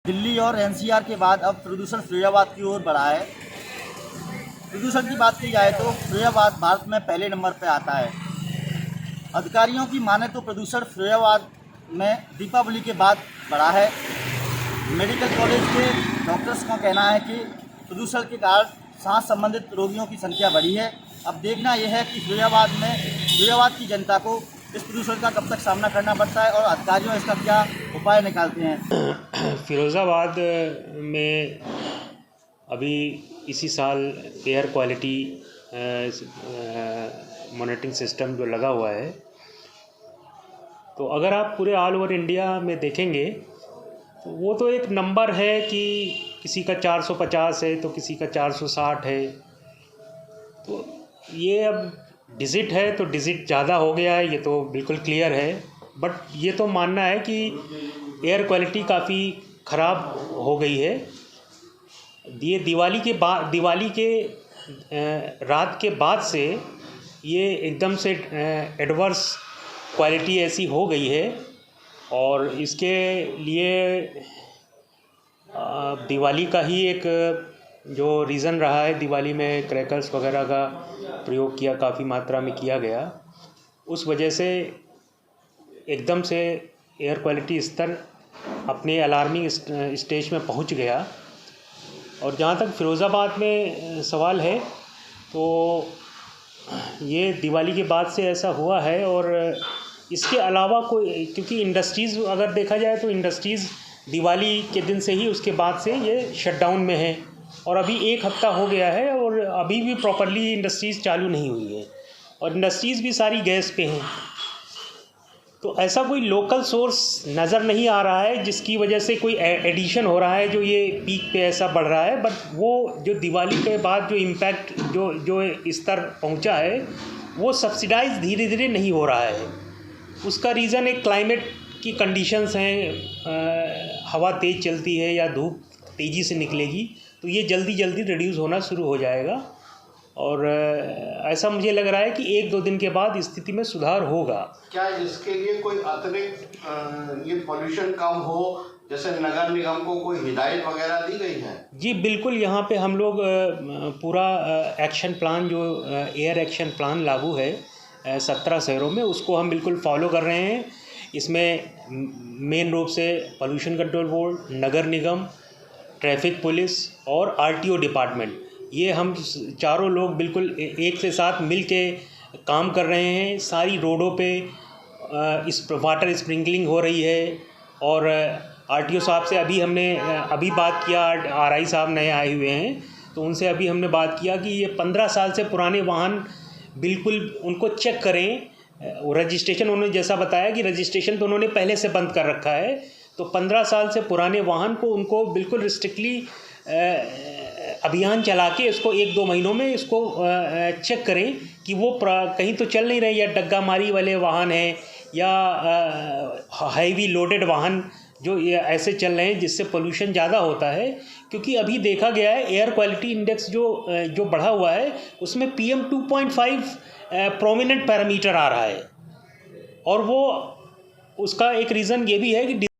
दिल्ली और एनसीआर के बाद अब प्रदूषण फिरोजाबाद की ओर बढ़ा है। प्रदूषण की बात की जाए तो फिरोजाबाद भारत में पहले नंबर पर आता है। अधिकारियों की माने तो प्रदूषण फिरोजाबाद में दीपावली के बाद बढ़ा है। मेडिकल कॉलेज के डॉक्टर्स का कहना है कि प्रदूषण के कारण सांस संबंधित रोगियों की संख्या बढ़ी है। अब देखना यह है कि फिरोजाबाद की जनता को इस प्रदूषण का कब तक सामना करना पड़ता है और अधिकारियों इसका क्या उपाय निकालते हैं। फिरोज़ाबाद में अभी इसी साल एयर क्वालिटी मॉनिटरिंग सिस्टम जो लगा हुआ है, तो अगर आप पूरे ऑल ओवर इंडिया में देखेंगे तो वो तो एक नंबर है कि किसी का 450 है तो किसी का 460 है। तो ये अब डिजिट है तो डिजिट ज़्यादा हो गया है, ये तो बिल्कुल क्लियर है। बट ये तो मानना है कि एयर क्वालिटी काफ़ी ख़राब हो गई है। ये दिवाली के रात के बाद से ये एकदम से एडवर्स क्वालिटी ऐसी हो गई है। और इसके लिए दिवाली का ही एक जो रीज़न रहा है, दिवाली में क्रैकर्स वगैरह का प्रयोग काफ़ी मात्रा में किया गया, उस वजह से एकदम से एयर क्वालिटी स्तर अपने अलार्मिंग स्टेज में पहुंच गया। और जहाँ तक फिरोज़ाबाद में सवाल है, तो ये दिवाली के बाद से ऐसा हुआ है। और इसके अलावा कोई, क्योंकि इंडस्ट्रीज़ अगर देखा जाए तो इंडस्ट्रीज़ दिवाली के दिन से ही, उसके बाद से ये शटडाउन में है और अभी 1 हफ्ता हो गया है और अभी भी प्रॉपरली इंडस्ट्रीज़ चालू नहीं हुई है और इंडस्ट्रीज़ भी सारी गैस पे हैं। तो ऐसा कोई लोकल सोर्स नज़र नहीं आ रहा है जिसकी वजह से कोई एडिशन हो रहा है जो ये पीक पे ऐसा बढ़ रहा है। बट वो जो दिवाली के बाद जो इम्पैक्ट जो स्तर पहुंचा है, वो सब्सिडाइज धीरे धीरे नहीं हो रहा है। उसका रीज़न एक क्लाइमेट की कंडीशंस हैं, हवा तेज़ चलती है या धूप तेज़ी से निकलेगी तो ये जल्दी जल्दी रिड्यूस होना शुरू हो जाएगा। और ऐसा मुझे लग रहा है कि 1-2 दिन के बाद स्थिति में सुधार होगा। क्या इसके लिए कोई अतिरिक्त ये पोल्यूशन कम हो, जैसे नगर निगम को कोई हिदायत वगैरह दी गई है? जी बिल्कुल, यहाँ पे हम लोग पूरा एक्शन प्लान जो एयर एक्शन प्लान लागू है 17 शहरों में, उसको हम बिल्कुल फॉलो कर रहे हैं। इसमें मेन रूप से पोल्यूशन कंट्रोल बोर्ड, नगर निगम, ट्रैफिक पुलिस और आरटीओ डिपार्टमेंट, ये हम चारों लोग बिल्कुल एक से साथ मिल के काम कर रहे हैं। सारी रोडों पे इस वाटर स्प्रिंकलिंग हो रही है। और आरटीओ साहब से अभी बात किया, आरआई साहब नए आए हुए हैं, तो उनसे अभी हमने बात किया कि ये 15 साल से पुराने वाहन बिल्कुल उनको चेक करें। रजिस्ट्रेशन उन्होंने जैसा बताया कि रजिस्ट्रेशन तो उन्होंने पहले से बंद कर रखा है, तो 15 साल से पुराने वाहन को उनको बिल्कुल स्ट्रिक्टली अभियान चला के इसको 1-2 महीनों में इसको चेक करें कि वो कहीं तो चल नहीं रहे, या डग्गा मारी वाले वाहन हैं या हैवी लोडेड वाहन जो ऐसे चल रहे हैं जिससे पोल्यूशन ज़्यादा होता है। क्योंकि अभी देखा गया है एयर क्वालिटी इंडेक्स जो बढ़ा हुआ है, उसमें PM 2.5 प्रोमिनेंट पैरामीटर आ रहा है। और वो उसका एक रीज़न ये भी है कि